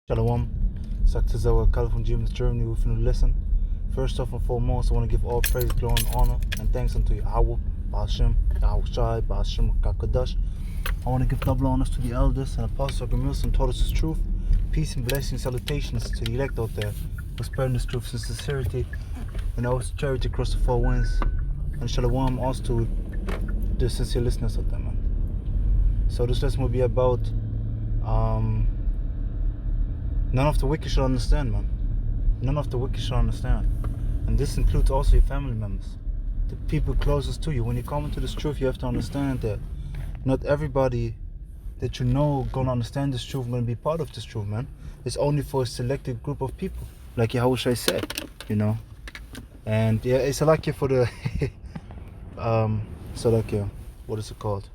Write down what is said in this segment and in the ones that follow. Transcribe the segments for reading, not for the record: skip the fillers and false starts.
Shalom. Saktizawa Kala from Jim's Journey with a new lesson. First off and foremost, I want to give all praise, glory, and honor and thanks unto YAHAWAH, BASHEM, YAHAWASHI, BASHEM, KABAD. I want to give double honors to the elders and apostles who and taught us this truth. Peace and blessings, salutations to the elect out there who spreading this truth in sincerity and also charity across the four winds. And shalom also to the sincere listeners out there, man. So this lesson will be about none of the wicked shall understand, man. None of the wicked shall understand. And this includes also your family members, the people closest to you. When you come into this truth, you have to understand that not everybody that you know gonna understand this truth, gonna be part of this truth, man. It's only for a selected group of people, like Yahushua said, you know. And yeah, it's like for the so like what is it called?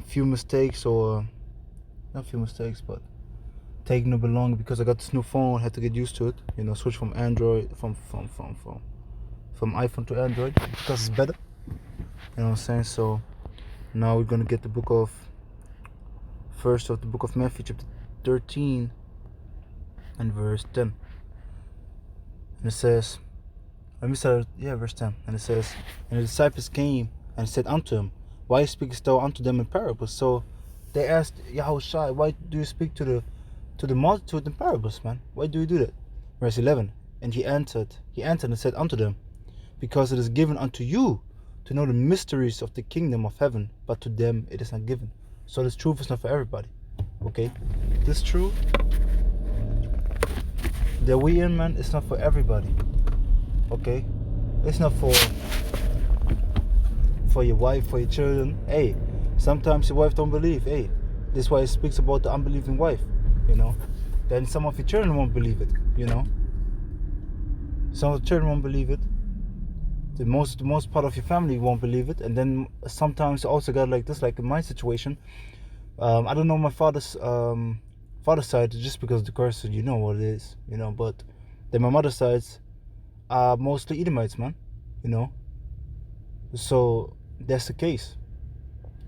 Few mistakes, or not few mistakes, but taking it along because I got this new phone, had to get used to it, you know, switch from Android from iPhone to Android because it's better, you know what I'm saying. So now we're gonna get the book of Matthew, chapter 13 and verse 10, and it says, let me start, verse 10, and it says, and the disciples came and said unto him, why speakest thou unto them in parables? So they asked Yahushua, why do you speak to the multitude in parables, man? Why do you do that? Verse 11, and he answered and said unto them, because it is given unto you to know the mysteries of the kingdom of heaven, but to them it is not given. So this truth is not for everybody, okay? This truth that we in, man, it's not for everybody, okay? It's not for your wife, for your children. Hey, sometimes your wife don't believe. Hey, this is why it speaks about the unbelieving wife, you know. Then some of your children won't believe it, you know. Some of the children won't believe it. The most part of your family won't believe it. And then sometimes you also got like this, like in my situation. I don't know my father's side just because of the curse, you know what it is, you know. But then my mother's sides are mostly Edomites, man, you know. So that's the case.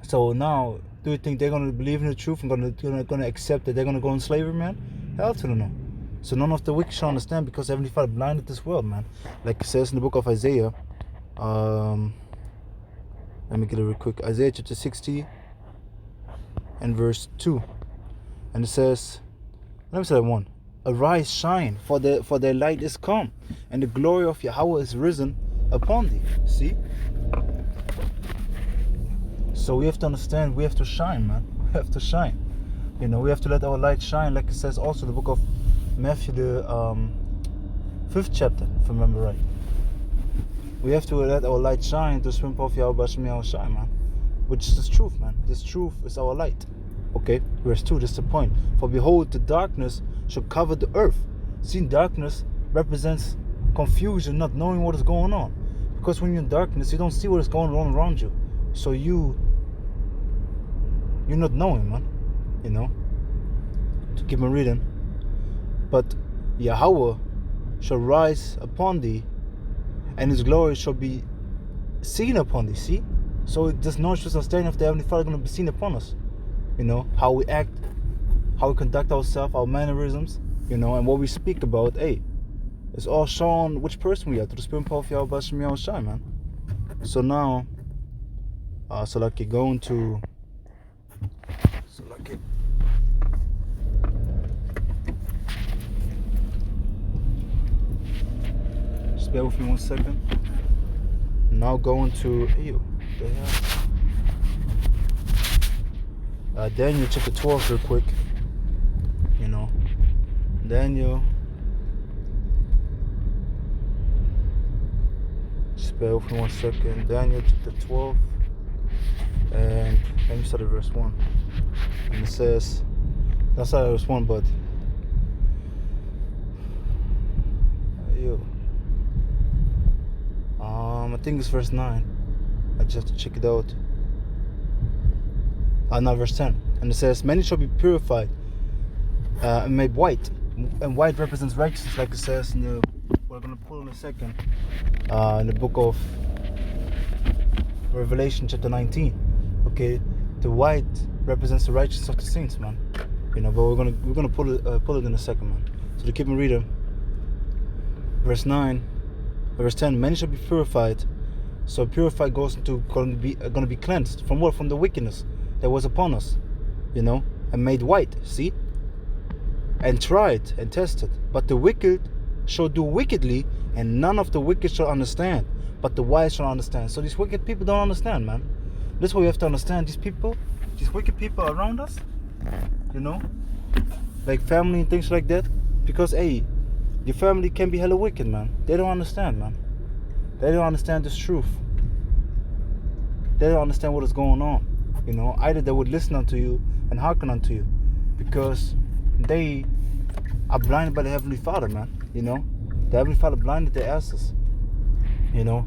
So now, do you think they're gonna believe in the truth and gonna accept that they're gonna go in slavery, man? Hell to the no. So none of the wicked shall understand, because Heavenly Father blinded this world, man. Like it says in the book of Isaiah. Let me get it real quick. Isaiah chapter 60 and verse 2, and it says, let me say that one. Arise, shine, for their light is come, and the glory of Yahweh is risen upon thee. See? So we have to understand, we have to shine, man. We have to shine. You know, we have to let our light shine, like it says also in the book of Matthew, the 5th chapter, if I remember right. We have to let our light shine to swim off YAHAWASHI, man. Which is this truth, man. This truth is our light. Okay, verse 2, this is the point. For behold, the darkness shall cover the earth. See, darkness represents confusion, not knowing what is going on. Because when you're in darkness, you don't see what is going on around you. So you're not knowing, man, you know. To keep on reading. But Yahweh shall rise upon thee, and his glory shall be seen upon thee. See? So this knowledge is understanding of the Heavenly Father going to be seen upon us. You know, how we act, how we conduct ourselves, our mannerisms, you know, and what we speak about. Hey, it's all shown which person we are, to the spirit of YAHAWASHI, man. So now, so like you're going to, so like it, just bear with me 1 second. Now going to, Daniel chapter 12 real quick, you know. Daniel, just bear with me 1 second. Daniel chapter 12, and let me start at verse 1. And it says, that's not verse 1, but I think it's verse 9. I just have to check it out. Now verse 10, and it says, many shall be purified and made white, and white represents righteousness, like it says in the, what I'm going to pull in a second, in the book of Revelation chapter 19. Okay, the white represents the righteousness of the saints, man. you know. But we're gonna pull it in a second, man. So to keep on reading, verse 10. Many shall be purified. So purified goes into gonna be cleansed from what? From the wickedness that was upon us, you know, and made white. See, and tried and tested. But the wicked shall do wickedly, and none of the wicked shall understand. But the wise shall understand. So these wicked people don't understand, man. That's what we have to understand. These wicked people around us, you know, like family and things like that. Because hey, your family can be hella wicked, man. They don't understand, man. They don't understand this truth. They don't understand what is going on. You know, either they would listen unto you and hearken unto you, because they are blinded by the Heavenly Father, man. You know, the Heavenly Father blinded their asses. You know,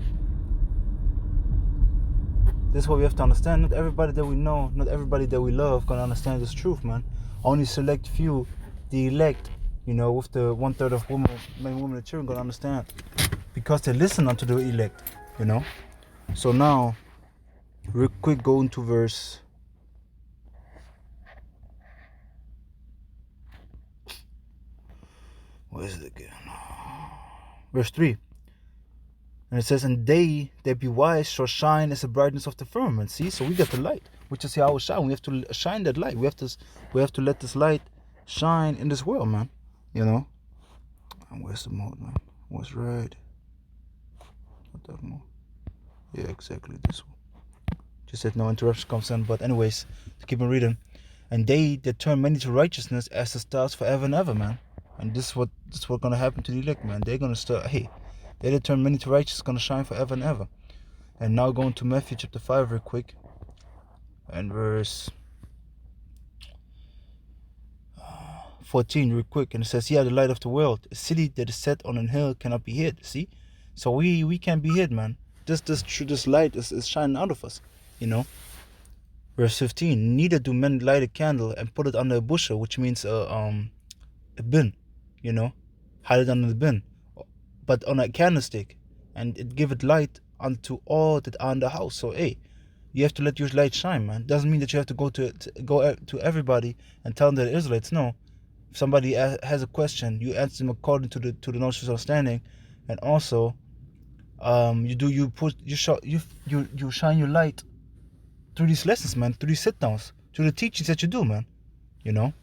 this is what we have to understand. Not everybody that we know, not everybody that we love gonna understand this truth, man. Only select few, the elect, you know, with the 1/3 of men, women, and children gonna understand, because they listen unto the elect, you know. So now, real quick, go into verse. What is it again? Verse 3. And it says, and they that be wise shall shine as the brightness of the firmament. See, so we got the light, which is YAHWASHI. We have to shine that light. We have to let this light shine in this world, man. You know. And where's the mode, man? What's right? What that mode? Yeah, exactly this one. Just said no interruption comes in. But anyways, to keep on reading. And they that turn many to righteousness as the stars forever and ever, man. And this is what gonna happen to the elect, man. They're gonna start. Hey. They that turn many to righteousness gonna shine forever and ever. And now going to Matthew chapter 5 real quick. And verse 14 real quick. And it says, yeah, the light of the world. A city that is set on an hill cannot be hid. See? So we can't be hid, man. This light is shining out of us. You know? Verse 15. Neither do men light a candle and put it under a bushel, which means a bin. You know? Hide it under the bin. But on a candlestick, and it giveth light unto all that are in the house. So hey, you have to let your light shine, man. Doesn't mean that you have to go to everybody and tell them they're Israelites. No, if somebody has a question, you answer them according to the knowledge of understanding, and also, you shine your light through these lessons, man, through these sit downs, through the teachings that you do, man. You know.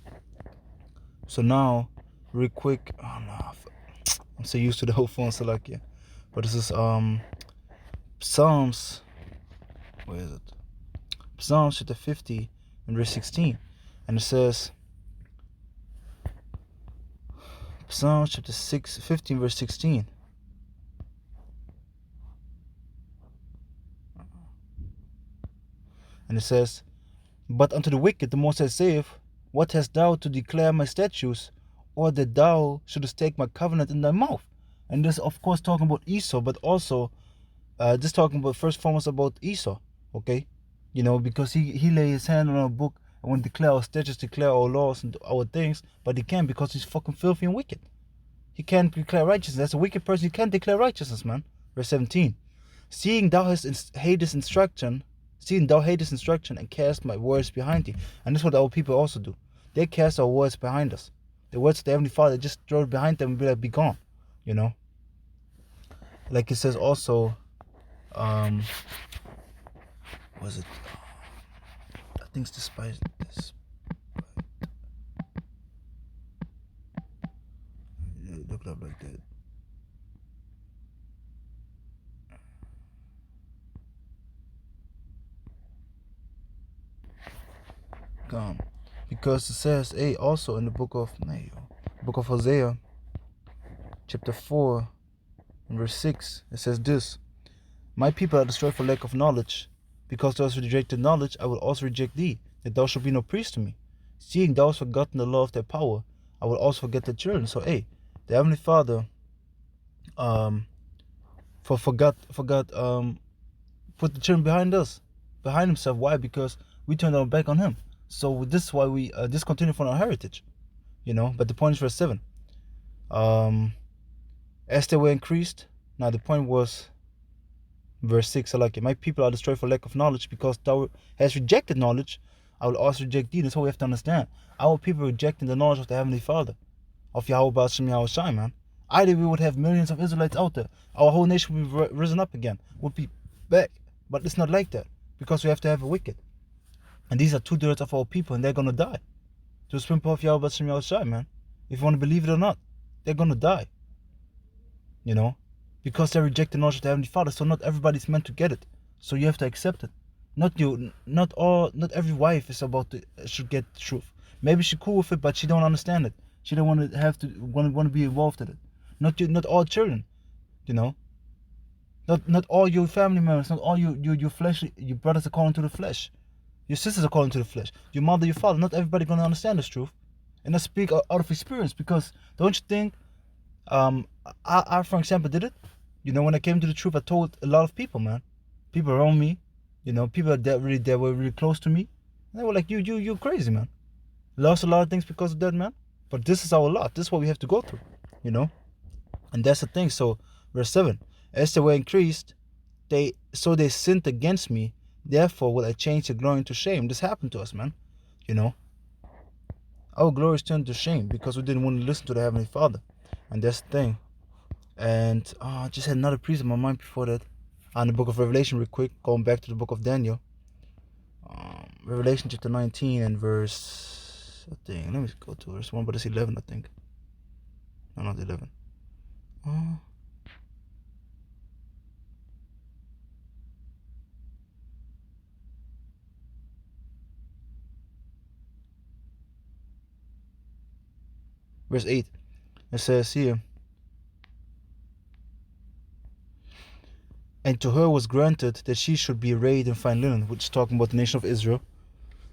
So now, real quick, oh no. I'm so used to the whole phone Salakia. But this is Psalms. Where is it? Psalms chapter 50 and verse 16. And it says, Psalms chapter 15 verse 16. And it says, but unto the wicked the Most High saith, what hast thou to declare my statutes, or that thou shouldest take my covenant in thy mouth? And this, of course, talking about Esau, but also just talking about first and foremost about Esau, okay? You know, because he lay his hand on a book and want to declare our statutes, declare our laws and our things, but he can't because he's fucking filthy and wicked. He can't declare righteousness. As a wicked person, he can't declare righteousness, man. Verse 17. Seeing thou hatest instruction and cast my words behind thee. And this is what our people also do. They cast our words behind us. The words of the Heavenly Father, just throw it behind them and be like, be gone. You know? Like it says also, was it? I think it's despite this. Look up like that. Gone. Because it says, hey, also in the book of Hosea, chapter 4, and verse 6, it says this, my people are destroyed for lack of knowledge. Because thou hast rejected knowledge, I will also reject thee, that thou shalt be no priest to me. Seeing thou hast forgotten the law of thy power, I will also forget the children. So, hey, the Heavenly Father forgot put the children behind himself. Why? Because we turned our back on him. So this is why we discontinue from our heritage, you know. But the point is verse 7. As they were increased. Now the point was verse 6. I like it. My people are destroyed for lack of knowledge, because thou hast rejected knowledge. I will also reject thee. That's what we have to understand. Our people rejecting the knowledge of the Heavenly Father, of Yahweh Shem Yahawashi, man. Either we would have millions of Israelites out there, our whole nation would be risen up again, would be back. But it's not like that, because we have to have a wicked. And these are 2/3 of our people, and they're gonna die. To swim of Yahweh Shem Yahawashi, man. If you want to believe it or not, they're gonna die. You know? Because they reject the knowledge of the Heavenly Father, so not everybody's meant to get it. So you have to accept it. Not every wife is should get the truth. Maybe she's cool with it, but she don't understand it. She don't want to be involved in it. Not all children, you know. Not all your family members, not all your fleshly, your brothers are according to the flesh. Your sisters are according to the flesh. Your mother, your father, not everybody gonna understand this truth. And I speak out of experience, because don't you think I for example did it? You know, when I came to the truth, I told a lot of people, man. People around me, you know, people that were really close to me. And they were like, you crazy, man. Lost a lot of things because of that, man. But this is our lot. This is what we have to go through, you know. And that's the thing. So verse 7, as they were increased, they sinned against me. Therefore will I change the glory into shame. This happened to us, man. You know, our glory is turned to shame because we didn't want to listen to the Heavenly Father. And that's the thing. And I just had another piece in my mind before that. On the book of Revelation, real quick, going back to the book of Daniel. Revelation chapter 19 and verse, I think, let me go to verse 1, but it's 11, I think. No, not 11. Verse 8, it says here, and to her was granted that she should be arrayed in fine linen, which is talking about the nation of Israel.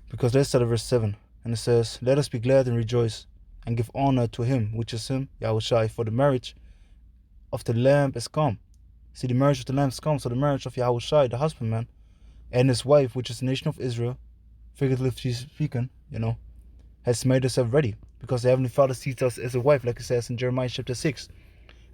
Because let's start at verse 7, and it says, let us be glad and rejoice, and give honor to him, which is him, Yahawashi, for the marriage of the Lamb is come. See, the marriage of the Lamb is come, so the marriage of Yahawashi, the husbandman, and his wife, which is the nation of Israel, figuratively speaking, you know, has made herself ready, because the Heavenly Father sees us as a wife, like it says in Jeremiah chapter 6.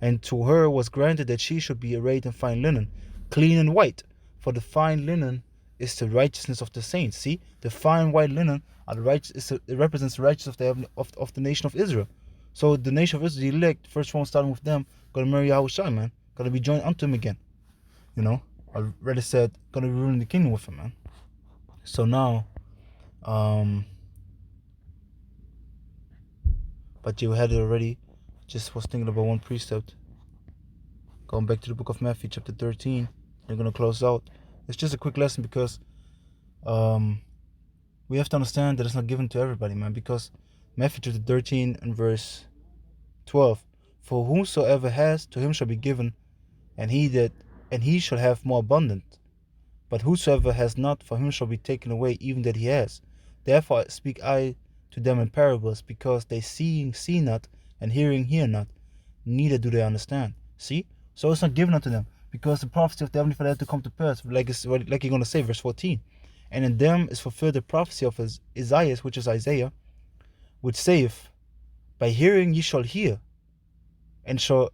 And to her was granted that she should be arrayed in fine linen, clean and white. For the fine linen is the righteousness of the saints. See, the fine white linen are it represents the righteousness of the nation of Israel. So the nation of Israel, the elect, first one starting with them, gonna marry Yahawashi, man. Gonna be joined unto him again. You know, I already said, gonna be ruling the kingdom with him, man. So now, but you had it already. Just was thinking about one precept. Going back to the book of Matthew chapter 13. They're going to close out. It's just a quick lesson because we have to understand that it's not given to everybody, man. Because Matthew chapter 13 and verse 12. For whosoever has, to him shall be given, and he shall have more abundant. But whosoever has not, for him shall be taken away even that he has. Therefore speak I to them in parables, because they see not, and hear not, neither do they understand. See? So it's not given unto them, because the prophecy of the Heavenly Father had to come to pass, like you're going to say, verse 14. And in them is fulfilled the prophecy of Isaiah, which is Isaiah, which saith, by hearing ye shall hear, and shall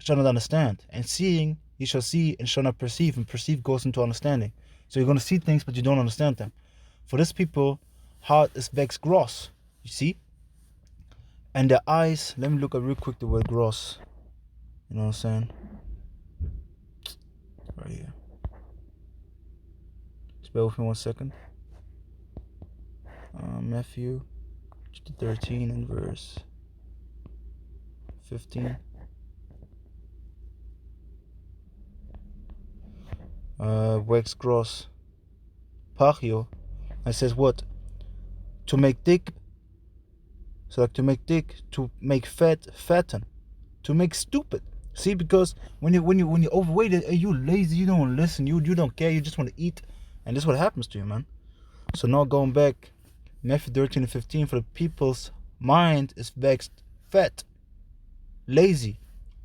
not understand, and seeing ye shall see, and shall not perceive, and perceive goes into understanding. So you're going to see things, but you don't understand them. For this people, heart is vexed gross, you see? And their eyes, let me look at real quick the word gross. You know what I'm saying? Right here. Just bear with me 1 second. Matthew chapter 13 and verse 15. Wax gross. Pachio. It says what? To make thick. So like to make thick, to make fat, fatten, to make stupid. See, because when you're overweight, you lazy, you don't listen, you don't care, you just want to eat, and this is what happens to you, man. So now going back, Matthew 13 and 15, for the people's mind is vexed, fat, lazy,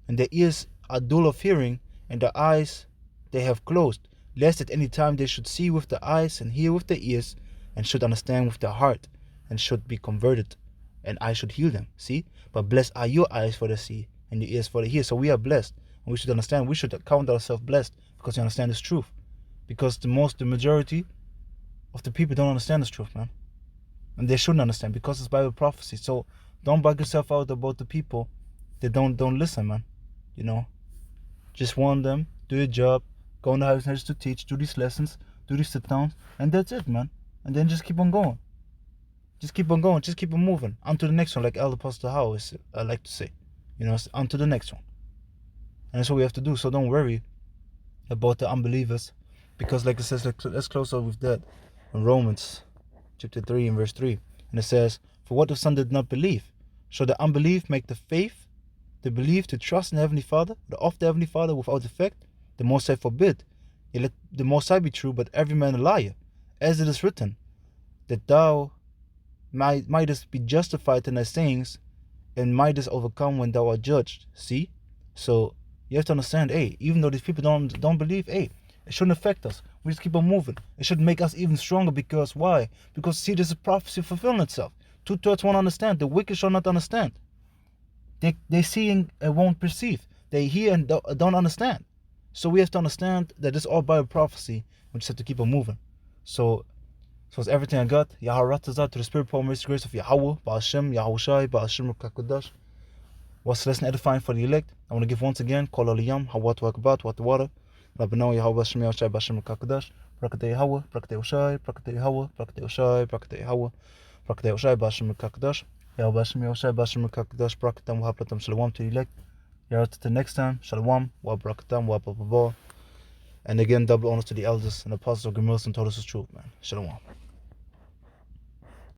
and their ears are dull of hearing, and their eyes they have closed, lest at any time they should see with their eyes and hear with their ears, and should understand with their heart, and should be converted, and I should heal them. See? But blessed are your eyes for the see, and your ears for the hear. So we are blessed, and we should understand. We should count ourselves blessed, because we understand this truth. Because the majority of the people don't understand this truth, man. And they shouldn't understand because it's Bible prophecy. So don't bug yourself out about the people that don't listen, man. You know, just warn them, do your job, go in the house to teach, do these lessons, do these sit-downs, and that's it, man. And then just keep on going. Just keep on going, just keep on moving. On to the next one, like Elder Pastor Howe is, I like to say. You know, on to the next one. And that's what we have to do. So don't worry about the unbelievers. Because like it says, let's close out with that. In Romans chapter 3 and verse 3. And it says, for what the Son did not believe, shall the unbelief make the faith, the belief to trust in the Heavenly Father, of the Heavenly Father without effect? The Most High forbid. Yet let the Most High be true, but every man a liar. As it is written, that thou mightest be justified in thy sayings, and mightest overcome when thou art judged. See? So you have to understand, hey, even though these people don't believe, hey, it shouldn't affect us. We just keep on moving. It should make us even stronger. Because why? Because see, this is prophecy fulfilling itself. 2/3 won't understand. The wicked shall not understand. They see and won't perceive. They hear and don't understand. So we have to understand that this is all Bible prophecy. We just have to keep on moving. So it's everything I got. YAHAWAH to the spirit, power, mercy, grace of Yahawah, BA'ashem, YAHWASHI, BA'ashem, KABAD. Was lesson edifying for the elect? I want to give once again, HALALYAM, HAWAD, KABAD, THAWADAH. AHBANAWA, YAHWAH, YAHWASHI, BA'ashem, KABAD. BARAK YAHWAH, BARAK YAHWASHI, BARAK YAHWAH, BARAK YAHWASHI, BARAK YAHWAH, BARAK YAHWASHI, BA'ashem, KABAD. YAHWAH, YAHWASHI, BA'ashem, KABAD. Brakatam, Wahaplatam, Shalom to the elect. Till next time, Shalom, Wabrakatam, Wabababa. And again, double honors to the elders and apostles of GENAUSO and told us the truth, man. Shalom.